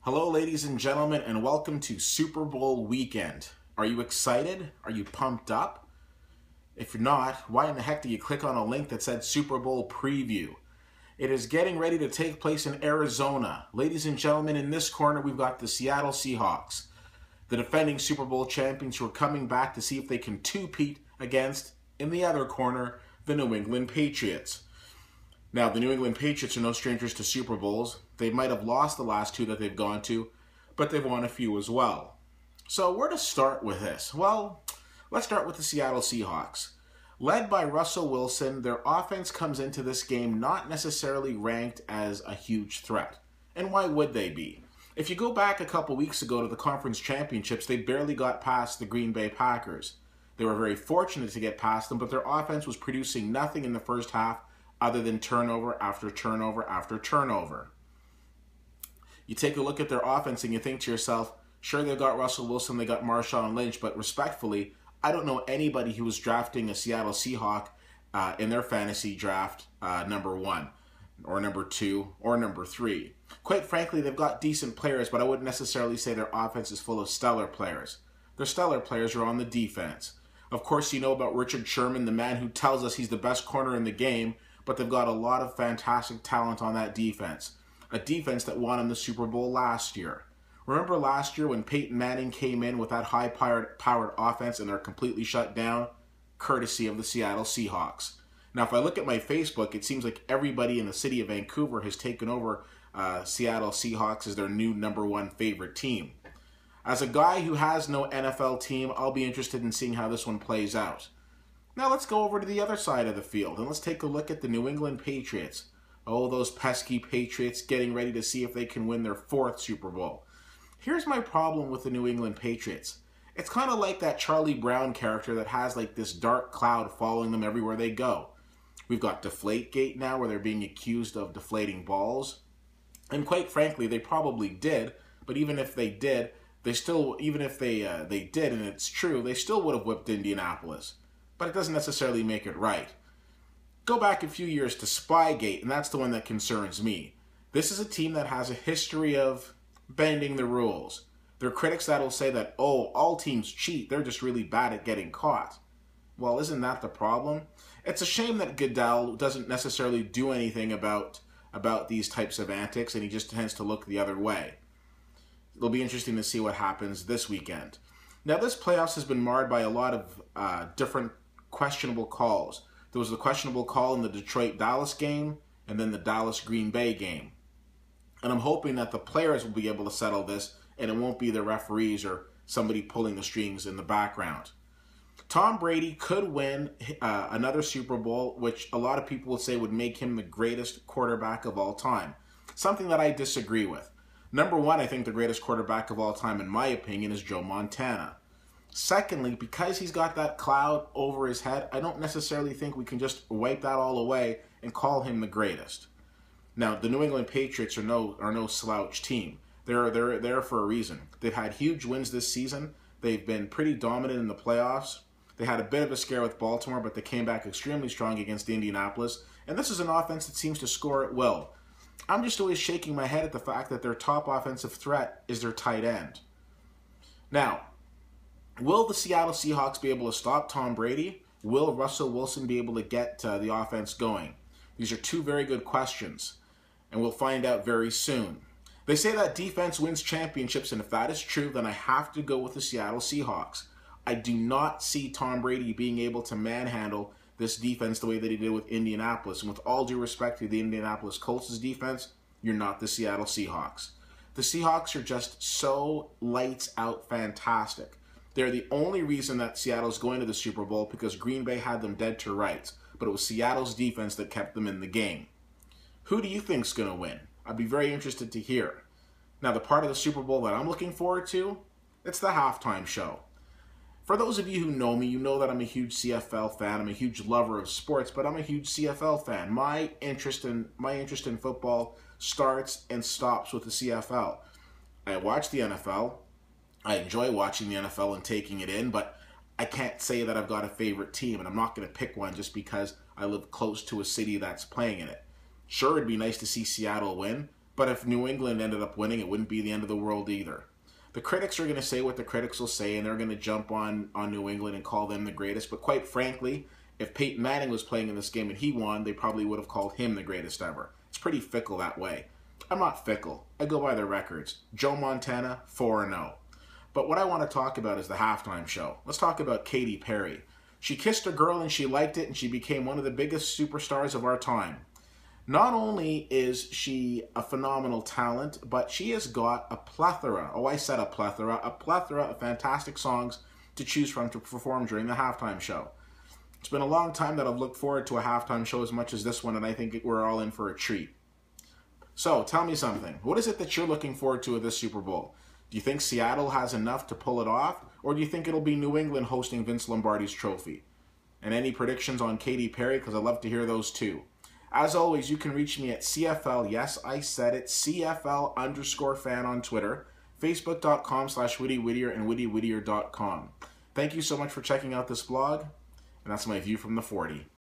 Hello, ladies and gentlemen, and welcome to Super Bowl weekend. Are you excited? Are you pumped up? If you're not, why in the heck do you click on a link that said Super Bowl preview? It is getting ready to take place in Arizona. Ladies and gentlemen, in this corner, we've got the Seattle Seahawks, the defending Super Bowl champions who are coming back to see if they can two-peat against, in the other corner, the New England Patriots. Now, the New England Patriots are no strangers to Super Bowls. They might have lost the last two that they've gone to, but they've won a few as well. So where to start with this? Well, let's start with the Seattle Seahawks. Led by Russell Wilson, their offense comes into this game not necessarily ranked as a huge threat. And why would they be? If you go back a couple weeks ago to the conference championships, they barely got past the Green Bay Packers. They were very fortunate to get past them, but their offense was producing nothing in the first half other than turnover after turnover after turnover. You take a look at their offense and you think to yourself, sure, they've got Russell Wilson, they got Marshawn Lynch, but respectfully, I don't know anybody who was drafting a Seattle Seahawk in their fantasy draft number 1, or number 2, or number 3. Quite frankly, they've got decent players, but I wouldn't necessarily say their offense is full of stellar players. Their stellar players are on the defense. Of course, you know about Richard Sherman, the man who tells us he's the best corner in the game, but they've got a lot of fantastic talent on that defense. A defense that won them the Super Bowl last year. Remember last year when Peyton Manning came in with that high-powered offense and they're completely shut down? Courtesy of the Seattle Seahawks. Now, if I look at my Facebook, it seems like everybody in the city of Vancouver has taken over Seattle Seahawks as their new #1 favorite team. As a guy who has no NFL team, I'll be interested in seeing how this one plays out. Now let's go over to the other side of the field and let's take a look at the New England Patriots. Oh, those pesky Patriots getting ready to see if they can win their 4th Super Bowl. Here's my problem with the New England Patriots. It's kind of like that Charlie Brown character that has like this dark cloud following them everywhere they go. We've got Deflategate now where they're being accused of deflating balls. And quite frankly, they probably did, but even if they did, they did and it's true, they still would have whipped Indianapolis. But it doesn't necessarily make it right. Go back a few years to Spygate, and that's the one that concerns me. This is a team that has a history of bending the rules. There are critics that'll say that, oh, all teams cheat, they're just really bad at getting caught. Well, isn't that the problem? It's a shame that Goodell doesn't necessarily do anything about these types of antics, and he just tends to look the other way. It'll be interesting to see what happens this weekend. Now, this playoffs has been marred by a lot of different questionable calls. There was the questionable call in the Detroit-Dallas game, and then the Dallas-Green Bay game. And I'm hoping that the players will be able to settle this, and it won't be the referees or somebody pulling the strings in the background. Tom Brady could win another Super Bowl, which a lot of people would say would make him the greatest quarterback of all time. Something that I disagree with. Number 1, I think the greatest quarterback of all time, in my opinion, is Joe Montana. Secondly, because he's got that cloud over his head, I don't necessarily think we can just wipe that all away and call him the greatest. Now, the New England Patriots are no slouch team. They're there for a reason. They've had huge wins this season. They've been pretty dominant in the playoffs. They had a bit of a scare with Baltimore, but they came back extremely strong against Indianapolis. And this is an offense that seems to score at will. I'm just always shaking my head at the fact that their top offensive threat is their tight end. Now, will the Seattle Seahawks be able to stop Tom Brady? Will Russell Wilson be able to get the offense going? These are two very good questions, and we'll find out very soon. They say that defense wins championships, and if that is true, then I have to go with the Seattle Seahawks. I do not see Tom Brady being able to manhandle this defense the way that he did with Indianapolis. And with all due respect to the Indianapolis Colts' defense, you're not the Seattle Seahawks. The Seahawks are just so lights out fantastic. They're the only reason that Seattle's going to the Super Bowl because Green Bay had them dead to rights. But it was Seattle's defense that kept them in the game. Who do you think's going to win? I'd be very interested to hear. Now, the part of the Super Bowl that I'm looking forward to, it's the halftime show. For those of you who know me, you know that I'm a huge CFL fan. I'm a huge lover of sports, but I'm a huge CFL fan. My interest in football starts and stops with the CFL. I watch the NFL. I enjoy watching the NFL and taking it in, but I can't say that I've got a favorite team, and I'm not going to pick one just because I live close to a city that's playing in it. Sure, it'd be nice to see Seattle win, But if New England ended up winning, it wouldn't be the end of the world either. The critics are going to say what the critics will say, and they're going to jump on New England and call them the greatest. But quite frankly, if Peyton Manning was playing in this game and he won, they probably would have called him the greatest ever. It's pretty fickle that way. I'm not fickle. I go by the records. Joe Montana, 4-0. But what I want to talk about is the halftime show. Let's talk about Katy Perry. She kissed a girl and she liked it, and she became one of the biggest superstars of our time. Not only is she a phenomenal talent, but she has got a plethora of fantastic songs to choose from to perform during the halftime show. It's been a long time that I've looked forward to a halftime show as much as this one, and I think we're all in for a treat. So, tell me something. What is it that you're looking forward to at this Super Bowl? Do you think Seattle has enough to pull it off? Or do you think it'll be New England hosting Vince Lombardi's trophy? And any predictions on Katy Perry? Because I'd love to hear those too. As always, you can reach me at CFL, yes, I said it, CFL_fan on Twitter, Facebook.com/WittyWhittier and WittyWhittier.com. Thank you so much for checking out this vlog, and that's my view from the 40.